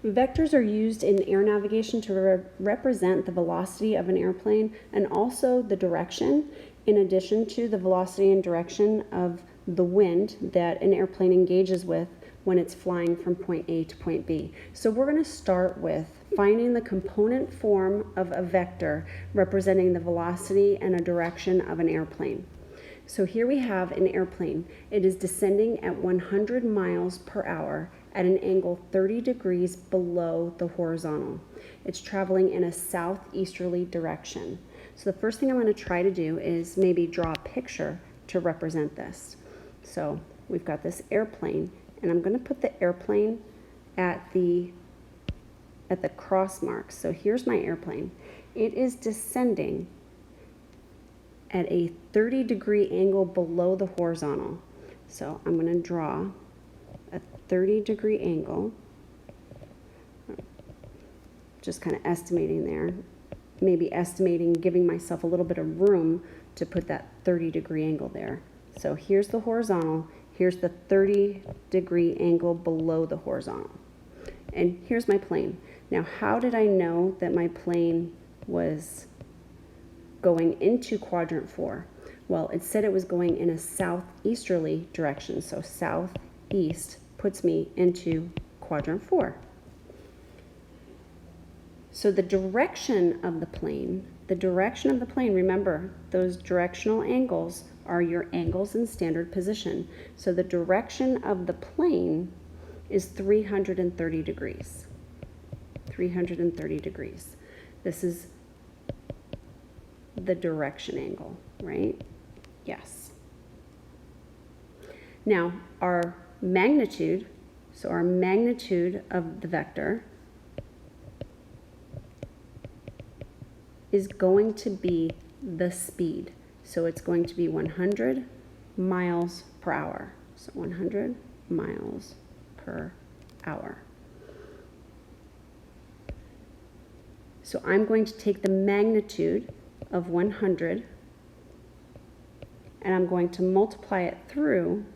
Vectors are used in air navigation to represent the velocity of an airplane and also the direction, in addition to the velocity and direction of the wind that an airplane engages with when it's flying from point A to point B. So we're going to start with finding the component form of a vector representing the velocity and a direction of an airplane. So here we have an airplane. It is descending at 100 miles per hour at an angle 30 degrees below the horizontal. It's traveling in a southeasterly direction. So the first thing I'm going to try to do is maybe draw a picture to represent this. So we've got this airplane, and I'm going to put the airplane at the cross marks. So here's my airplane. It is descending at a 30-degree angle below the horizontal. So I'm going to draw a 30-degree angle, just kind of estimating there, maybe estimating, giving myself a little bit of room to put that 30-degree angle there. So here's the horizontal, here's the 30-degree angle below the horizontal, and here's my plane. Now, how did I know that my plane was going into quadrant 4? Well, it said it was going in a southeasterly direction, so southeast puts me into quadrant 4. So the direction of the plane, remember, those directional angles are your angles in standard position. So the direction of the plane is 330 degrees. 330 degrees. This is the direction angle, right? Yes. Now, our magnitude, so our magnitude of the vector is going to be the speed. So it's going to be 100 miles per hour. So 100 miles per hour. So I'm going to take the magnitude of 100 and I'm going to multiply it through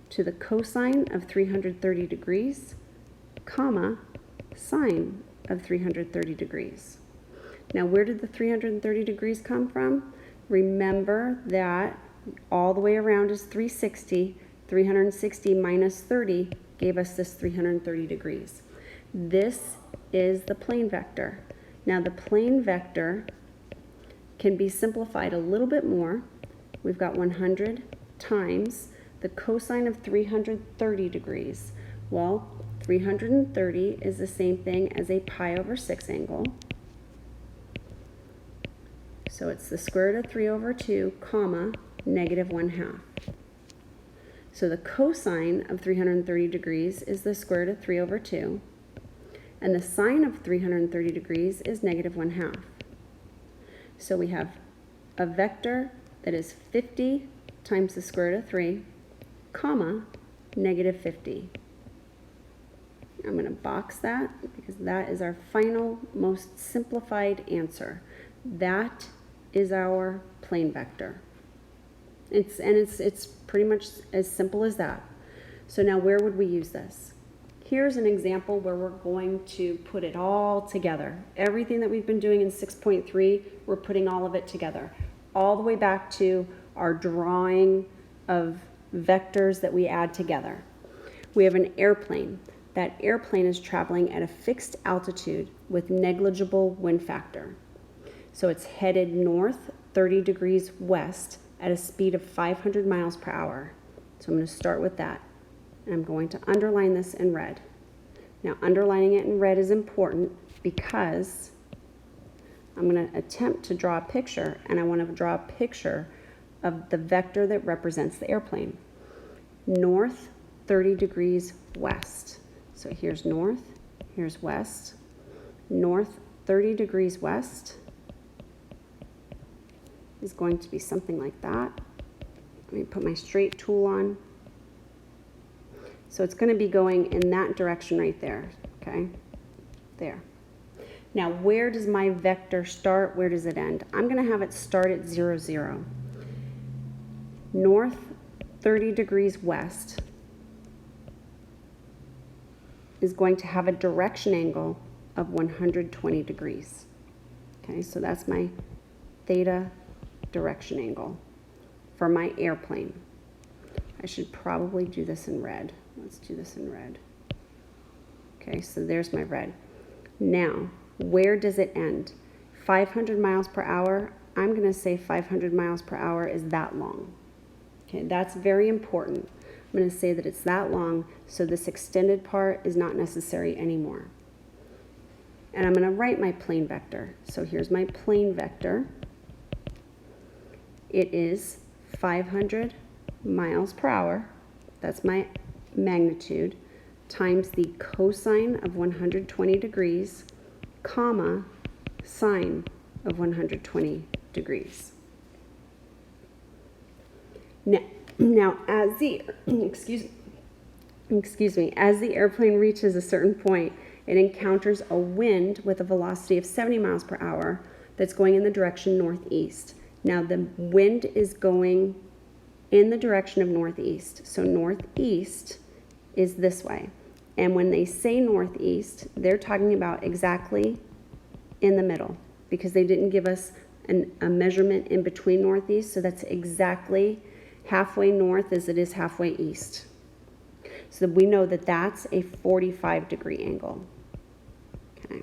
to the cosine of 330 degrees, comma, sine of 330 degrees. Now, where did the 330 degrees come from? Remember that all the way around is 360. 360 minus 30 gave us this 330 degrees. This is the plane vector. Now, the plane vector can be simplified a little bit more. We've got 100 times the cosine of 330 degrees. Well, 330 is the same thing as a pi over 6 angle. So it's the square root of 3 over 2, comma, negative 1/2. So the cosine of 330 degrees is the square root of 3 over 2. And the sine of 330 degrees is negative 1/2. So we have a vector that is 50 times the square root of 3, comma, negative 50. I'm going to box that because that is our final, most simplified answer. That is our plane vector. It's pretty much as simple as that. So now where would we use this? Here's an example where we're going to put it all together. Everything that we've been doing in 6.3, we're putting all of it together. All the way back to our drawing of vectors that we add together. We have an airplane. That airplane is traveling at a fixed altitude with negligible wind factor. So it's headed north 30 degrees west at a speed of 500 miles per hour. So I'm going to start with that. And I'm going to underline this in red. Now, underlining it in red is important because I'm going to attempt to draw a picture, and I want to draw a picture of the vector that represents the airplane. North 30 degrees west. So here's north, here's west. North 30 degrees west is going to be something like that. Let me put my straight tool on. So it's going to be going in that direction right there, okay? There. Now, where does my vector start? Where does it end? I'm going to have it start at 0, 0. North 30 degrees west is going to have a direction angle of 120 degrees. Okay, so that's my theta direction angle for my airplane. I should probably do this in red. Let's do this in red. Okay, so there's my red. Now, where does it end? 500 miles per hour, I'm going to say 500 miles per hour is that long. Okay, that's very important. I'm going to say that it's that long, so this extended part is not necessary anymore. And I'm going to write my plane vector. So here's my plane vector. It is 500 miles per hour, that's my magnitude, times the cosine of 120 degrees, comma, sine of 120 degrees. Now as the, excuse me, as the airplane reaches a certain point, it encounters a wind with a velocity of 70 miles per hour that's going in the direction northeast. Now the wind is going in the direction of northeast. So northeast is this way. And when they say northeast, they're talking about exactly in the middle, because they didn't give us a measurement in between northeast. So that's exactly halfway north as it is halfway east. So we know that that's a 45-degree angle. Okay.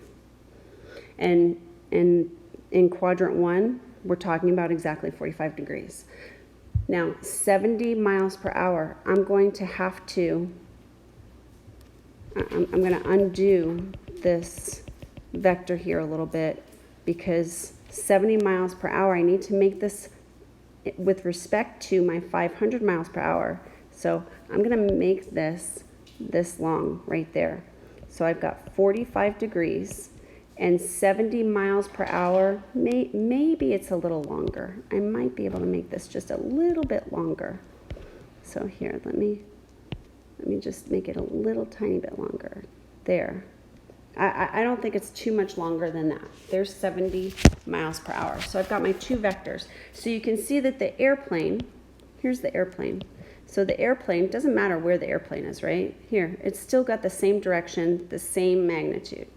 And in quadrant 1, we're talking about exactly 45 degrees. Now, 70 miles per hour, I'm going to have to, I'm going to undo this vector here a little bit, because 70 miles per hour, I need to make this with respect to my 500 miles per hour. So I'm going to make this long right there. So I've got 45 degrees and 70 miles per hour. Maybe it's a little longer. I might be able to make this just a little bit longer. So here, let me just make it a little tiny bit longer. There. I don't think it's too much longer than that. There's 70 miles per hour. So I've got my two vectors. So you can see that the airplane, here's the airplane. So the airplane, doesn't matter where the airplane is, right? Here, it's still got the same direction, the same magnitude.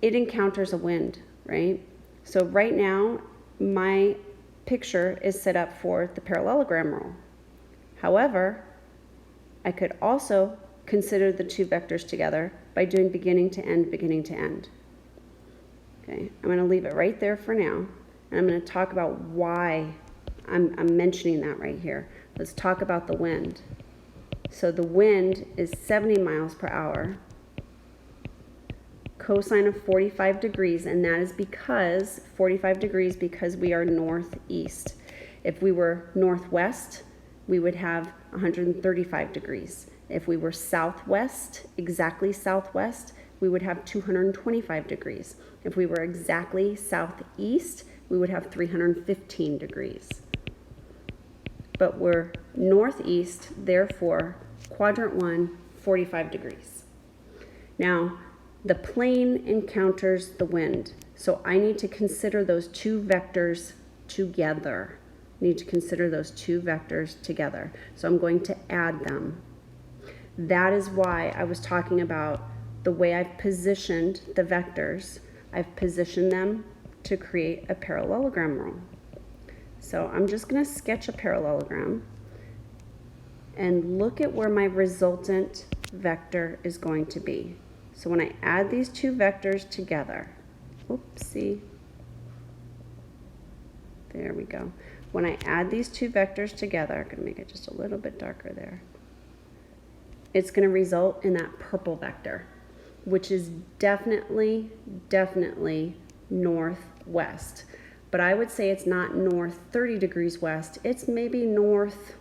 It encounters a wind, right? So right now, my picture is set up for the parallelogram rule. However, I could also consider the two vectors together by doing beginning to end, beginning to end. Okay, I'm going to leave it right there for now, and I'm going to talk about why I'm mentioning that right here. Let's talk about the wind. So the wind is 70 miles per hour, cosine of 45 degrees, and that is because 45 degrees because we are northeast. If we were northwest, we would have 135 degrees. If we were southwest, exactly southwest, we would have 225 degrees. If we were exactly southeast, we would have 315 degrees. But we're northeast, therefore, quadrant 1, 45 degrees. Now, the plane encounters the wind, so I need to consider those two vectors together. So I'm going to add them. That is why I was talking about the way I've positioned the vectors. I've positioned them to create a parallelogram rule. So I'm just going to sketch a parallelogram and look at where my resultant vector is going to be. So when I add these two vectors together, oopsie, there we go. When I add these two vectors together, I'm going to make it just a little bit darker there. It's going to result in that purple vector, which is definitely northwest. But I would say it's not north 30 degrees west. It's maybe north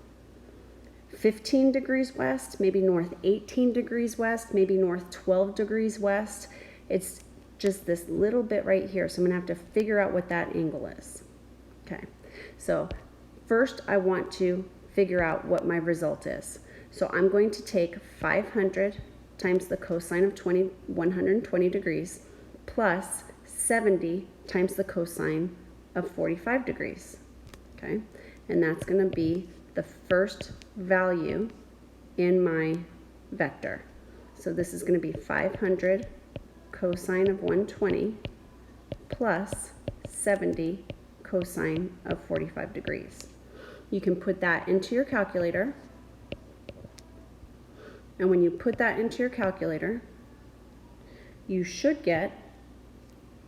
15 degrees west, maybe north 18 degrees west, maybe north 12 degrees west. It's just this little bit right here. So I'm going to have to figure out what that angle is. Okay. So first I want to figure out what my result is. So I'm going to take 500 times the cosine of 120 degrees plus 70 times the cosine of 45 degrees, okay? And that's going to be the first value in my vector. So this is going to be 500 cosine of 120 plus 70 cosine of 45 degrees. You can put that into your calculator, and when you put that into your calculator, you should get,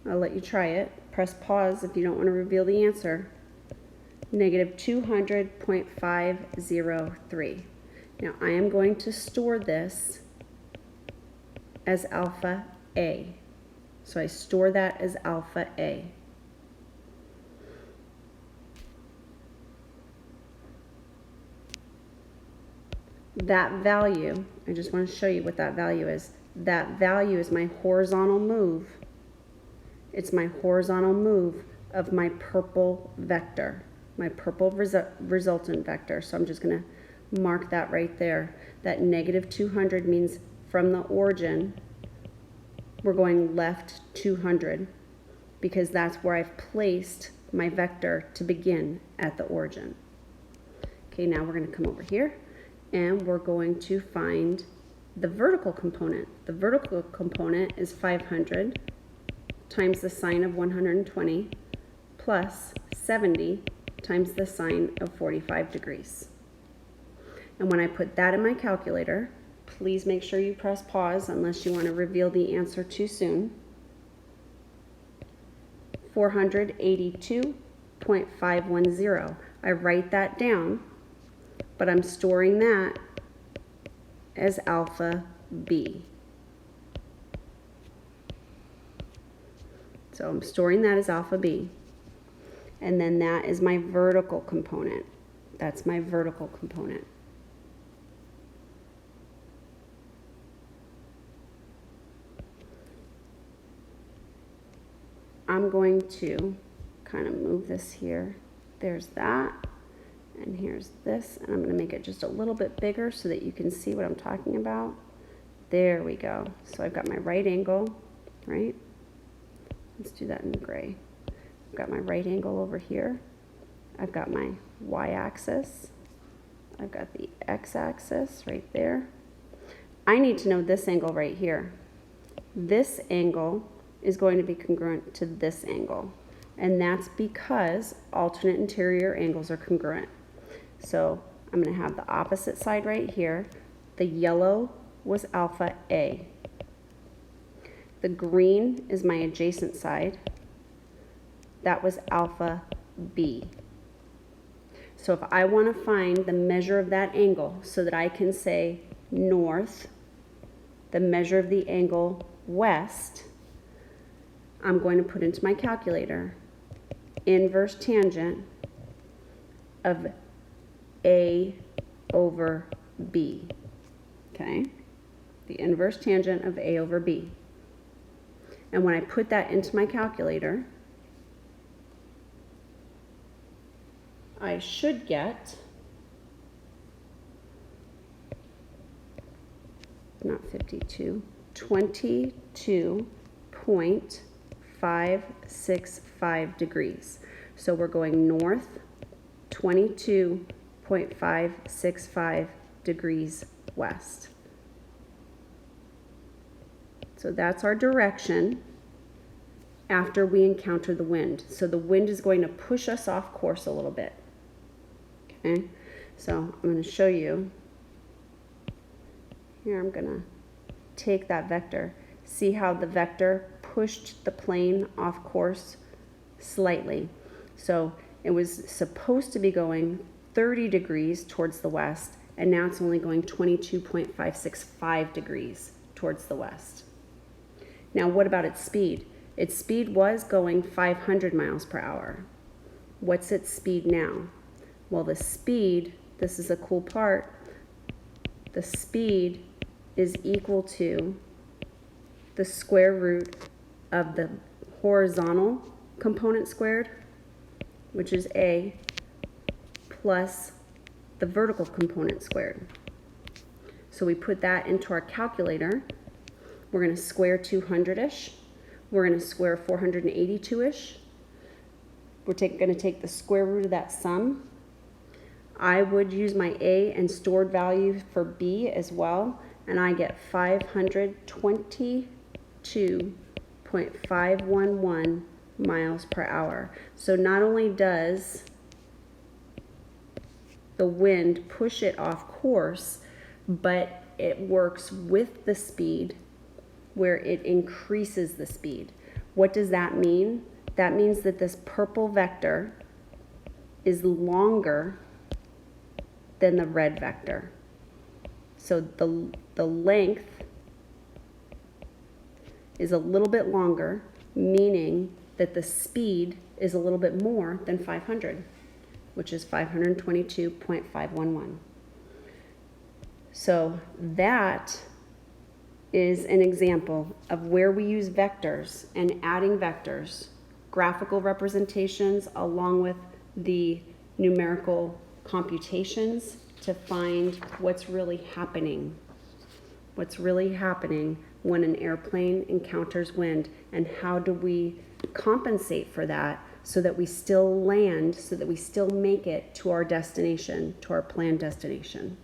I'll let you try it, press pause if you don't want to reveal the answer, negative 200.503. Now I am going to store this as alpha A. So I store that as alpha A. That value, I just want to show you what that value is. That value is my horizontal move. It's my horizontal move of my purple vector, my purple resultant vector. So I'm just going to mark that right there. That negative 200 means from the origin, we're going left 200 because that's where I've placed my vector to begin at the origin. Okay, now we're going to come over here and we're going to find the vertical component. The vertical component is 500 times the sine of 120 plus 70 times the sine of 45 degrees. And when I put that in my calculator, please make sure you press pause unless you want to reveal the answer too soon. 482.510. I write that down, but I'm storing that as alpha B. So I'm storing that as alpha B. And then that is my vertical component. That's my vertical component. I'm going to kind of move this here. There's that, and here's this, and I'm going to make it just a little bit bigger so that you can see what I'm talking about. There we go. So I've got my right angle, right? Let's do that in gray. I've got my right angle over here. I've got my y-axis. I've got the x-axis right there. I need to know this angle right here. This angle is going to be congruent to this angle, and that's because alternate interior angles are congruent. So I'm going to have the opposite side right here. The yellow was alpha A. The green is my adjacent side. That was alpha B. So if I want to find the measure of that angle so that I can say north, the measure of the angle west, I'm going to put into my calculator inverse tangent of A over B. Okay? The inverse tangent of A over B. And when I put that into my calculator, I should get, not 52, 22.565 degrees. So we're going north 22.565 degrees west. So that's our direction after we encounter the wind. So the wind is going to push us off course a little bit. Okay, so I'm going to show you. Here I'm going to take that vector. See how the vector pushed the plane off course slightly. So it was supposed to be going 30 degrees towards the west, and now it's only going 22.565 degrees towards the west. Now what about its speed? Its speed was going 500 miles per hour. What's its speed now? Well, the speed, this is a cool part, the speed is equal to the square root of the horizontal component squared, which is A, plus the vertical component squared. So we put that into our calculator. We're going to square 200-ish. We're going to square 482-ish. We're going to take the square root of that sum. I would use my A and stored value for B as well, and I get 522.511 miles per hour. So not only does the wind push it off course, but it works with the speed where it increases the speed. What does that mean? That means that this purple vector is longer than the red vector. So the length is a little bit longer, meaning that the speed is a little bit more than 500, which is 522.511. So that is an example of where we use vectors and adding vectors, graphical representations along with the numerical computations to find what's really happening when an airplane encounters wind, and how do we compensate for that so that we still land, so that we still make it to our destination, to our planned destination.